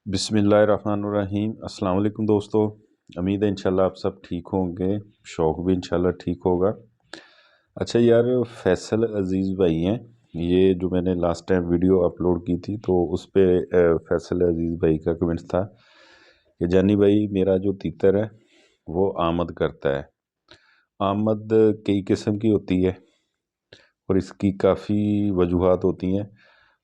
बिस्मिल्लाहिर्रहमानिर्रहीम। अस्सलाम वालेकुम दोस्तों। उम्मीद है इंशाल्लाह आप सब ठीक होंगे, शौक़ भी इंशाल्लाह ठीक होगा। अच्छा यार, फैसल अज़ीज़ भाई हैं, ये जो मैंने लास्ट टाइम वीडियो अपलोड की थी तो उस पे फैसल अज़ीज़ भाई का कमेंट्स था कि जानी भाई मेरा जो तीतर है वो आमद करता है। आमद कई किस्म की होती है और इसकी काफ़ी वजूहात होती हैं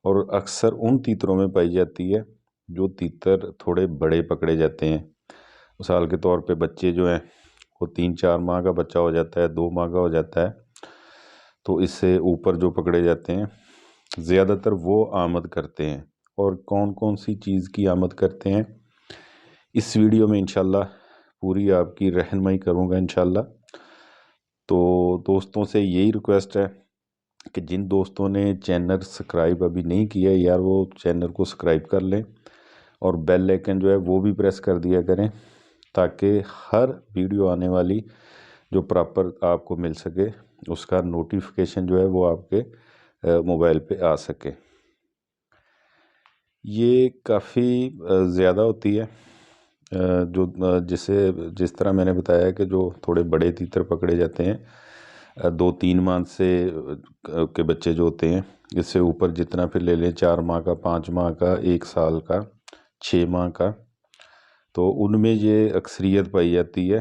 और अक्सर उन तीतरों में पाई जाती है जो तीतर थोड़े बड़े पकड़े जाते हैं। मिसाल के तौर पे बच्चे जो हैं वो 3-4 माह का बच्चा हो जाता है, 2 माह का हो जाता है, तो इससे ऊपर जो पकड़े जाते हैं ज़्यादातर वो आमद करते हैं। और कौन कौन सी चीज़ की आमद करते हैं इस वीडियो में इंशाल्लाह पूरी आपकी रहनुमाई करूँगा इंशाल्लाह। तो दोस्तों से यही रिक्वेस्ट है कि जिन दोस्तों ने चैनल सब्सक्राइब अभी नहीं किया है यार, वो चैनल को सब्सक्राइब कर लें और बेल आइकन जो है वो भी प्रेस कर दिया करें ताकि हर वीडियो आने वाली जो प्रॉपर आपको मिल सके, उसका नोटिफिकेशन जो है वो आपके मोबाइल पे आ सके। ये काफ़ी ज़्यादा होती है जिस तरह मैंने बताया कि जो थोड़े बड़े तीतर पकड़े जाते हैं 2-3 माह से के बच्चे जो होते हैं, इससे ऊपर जितना फिर ले लें 4 माह का, 5 माह का, 1 साल का, 6 माह का, तो उनमें ये अक्सरियत पाई जाती है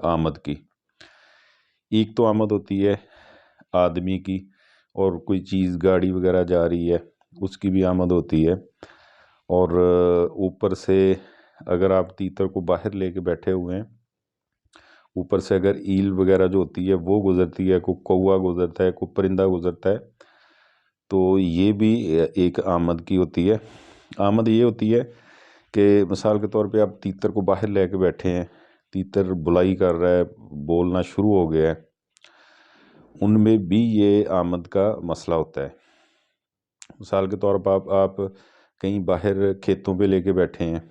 आमद की। एक तो आमद होती है आदमी की, और कोई चीज़ गाड़ी वगैरह जा रही है उसकी भी आमद होती है। और ऊपर से अगर आप तीतर को बाहर लेके बैठे हुए हैं, ऊपर से अगर ईल वगैरह जो होती है वो गुज़रती है, कोई कौवा गुज़रता है, कोई परिंदा गुज़रता है, तो ये भी एक आमद की होती है। आमद ये होती है कि मिसाल के तौर पे आप तीतर को बाहर लेके बैठे हैं, तीतर बुलाई कर रहा है, बोलना शुरू हो गया है, उनमें भी ये आमद का मसला होता है। मिसाल के तौर पर आप कहीं बाहर खेतों पे लेके बैठे हैं,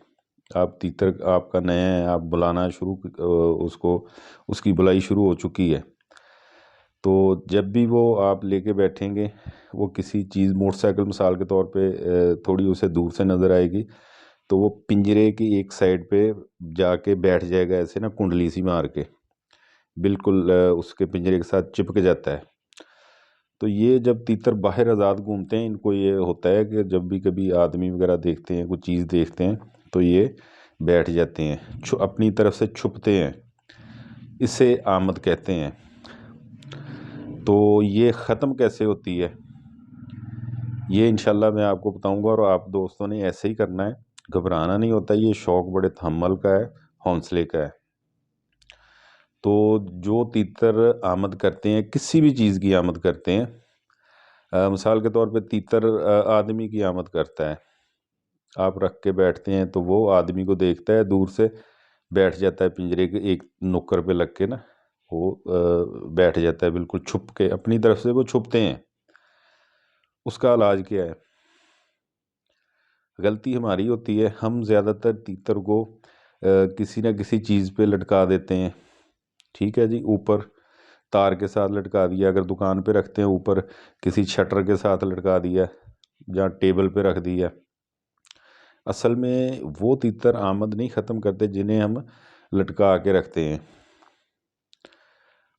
आप तीतर आपका नया है, आप बुलाना उसको उसकी बुलाई शुरू हो चुकी है, तो जब भी वो आप लेके बैठेंगे वो किसी चीज़ मोटरसाइकिल मिसाल के तौर पे थोड़ी उसे दूर से नज़र आएगी तो वो पिंजरे की एक साइड पे जाके बैठ जाएगा, ऐसे ना कुंडली सी मार के बिल्कुल उसके पिंजरे के साथ चिपक जाता है। तो ये जब तीतर बाहर आज़ाद घूमते हैं, इनको ये होता है कि जब भी कभी आदमी वगैरह देखते हैं, कोई चीज़ देखते हैं, तो ये बैठ जाते हैं, अपनी तरफ से छुपते हैं, इसे आमद कहते हैं। तो ये ख़त्म कैसे होती है ये इंशाल्लाह मैं आपको बताऊंगा, और आप दोस्तों ने ऐसे ही करना है, घबराना नहीं होता। ये शौक़ बड़े तहम्मुल का है, हौसले का है। तो जो तीतर आमद करते हैं, किसी भी चीज़ की आमद करते हैं, मिसाल के तौर पे तीतर आदमी की आमद करता है, आप रख के बैठते हैं तो वो आदमी को देखता है, दूर से बैठ जाता है पिंजरे के एक नुक्कर पे लग के ना, वो बैठ जाता है बिल्कुल छुप के, अपनी तरफ से वो छुपते हैं। उसका इलाज क्या है? गलती हमारी होती है, हम ज़्यादातर तीतर को किसी न किसी चीज़ पे लटका देते हैं। ठीक है जी, ऊपर तार के साथ लटका दिया, अगर दुकान पे रखते हैं ऊपर किसी शटर के साथ लटका दिया, या टेबल पे रख दिया। असल में वो तीतर आमद नहीं ख़त्म करते जिन्हें हम लटका के रखते हैं।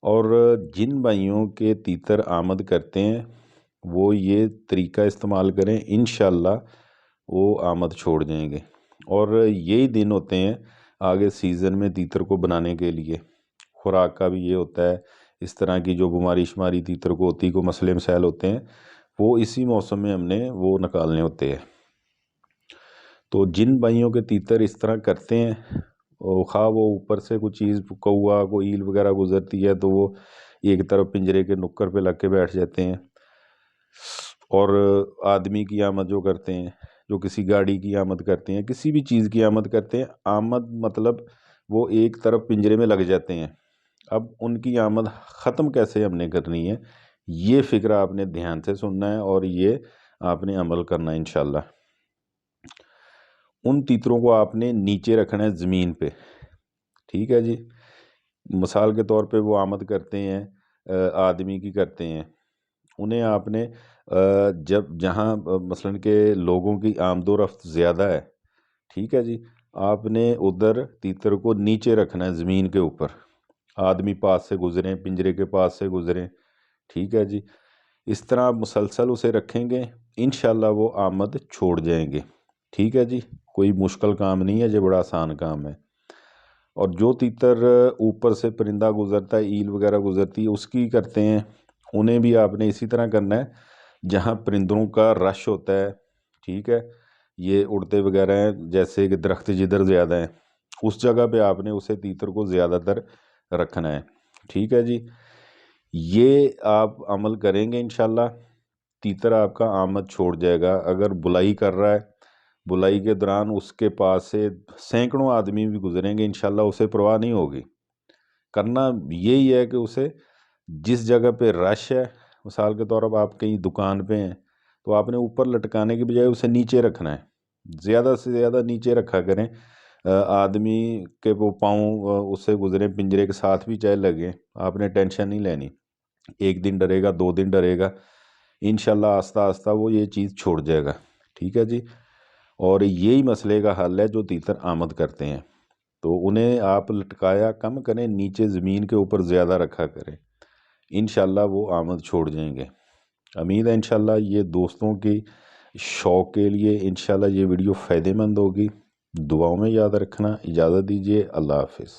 और जिन भाइयों के तीतर आमद करते हैं वो ये तरीका इस्तेमाल करें, इंशाल्लाह वो आमद छोड़ जाएंगे। और यही दिन होते हैं आगे सीज़न में तीतर को बनाने के लिए। खुराक का भी ये होता है, इस तरह की जो बीमारी शुमारी तीतर को होती, को मसले मसाइल होते हैं, वो इसी मौसम में हमने वो निकालने होते हैं। तो जिन भाइयों के तीतर इस तरह करते हैं, खा वो ऊपर से कोई चीज़ कौवा कोई ईल वगैरह गुजरती है तो वो एक तरफ पिंजरे के नुक्कर पे लग के बैठ जाते हैं। और आदमी की आमद जो करते हैं, जो किसी गाड़ी की आमद करते हैं, किसी भी चीज़ की आमद करते हैं, आमद मतलब वो एक तरफ पिंजरे में लग जाते हैं। अब उनकी आमद ख़त्म कैसे हमने करनी है, ये फ़िक्र आपने ध्यान से सुनना है और ये आपने अमल करना है इंशाल्लाह। उन तीतरों को आपने नीचे रखना है ज़मीन पे। ठीक है जी, मिसाल के तौर पे वो आमद करते हैं, आदमी की करते हैं, उन्हें आपने جب جہاں مثلاً کہ لوگوں کی آمد و رفت زیادہ ہے، ٹھیک ہے جی، آپ نے ادھر تیتر کو نیچے رکھنا ہے زمین کے اوپر، آدمی پاس سے گزریں، پنجرے کے پاس سے گزریں، ٹھیک ہے جی، اس طرح آپ مسلسل اسے رکھیں گے، انشاءاللہ وہ آمد چھوڑ جائیں گے، ٹھیک ہے جی، کوئی مشکل کام نہیں ہے، یہ بڑا آسان کام ہے۔ اور جو تیتر اوپر سے پرندہ گزرتا ہے، ایل وغیرہ گزرتی ہے، اس کی کرتے ہیں، انہیں بھی آپ نے اسی طرح کرنا ہے جہاں پرندوں کا رش ہوتا ہے، ٹھیک ہے، یہ اڑتے وغیرہ ہیں، جیسے کہ درخت جدھر زیادہ ہیں اس جگہ پہ آپ نے اسے تیتر کو زیادہ تر رکھنا ہے، ٹھیک ہے جی، یہ آپ عمل کریں گے انشاءاللہ تیتر آپ کا آمد چھوڑ جائے گا۔ اگر بلائی کر رہا ہے، بلائی کے دوران اس کے پاس سے سینکڑوں آدمی بھی گزریں گے، انشاءاللہ اسے پرواہ نہیں ہوگی۔ کرنا یہی ہے کہ اسے جس جگہ پہ رش ہے، مثال کے طور پر آپ کہیں دکان پہ ہیں تو آپ نے اوپر لٹکانے کی بجائے اسے نیچے رکھنا ہے، زیادہ سے زیادہ نیچے رکھا کریں، آدمی کے وہ پاؤں اس سے گزریں، پنجرے کے ساتھ بھی چاہے لگیں، آپ نے ٹینشن نہیں لینی، ایک دن ڈرے گا، 2 دن ڈرے گا، انشاءاللہ آہستہ آہستہ وہ یہ چیز چھوڑ جائے گا، ٹھیک ہے جی۔ اور یہی مسئلے کا حل ہے جو تیتر آمد کرتے ہیں، تو انہیں آپ لٹکایا کم کریں، نیچے زمین کے اوپر زیادہ رکھا کریں، انشاءاللہ وہ آمد چھوڑ جائیں گے۔ امید ہے انشاءاللہ یہ دوستوں کی شوق کے لیے انشاءاللہ یہ ویڈیو فائدہ مند ہوگی، دعاؤں میں یاد رکھنا، اجازت دیجیے، اللہ حافظ۔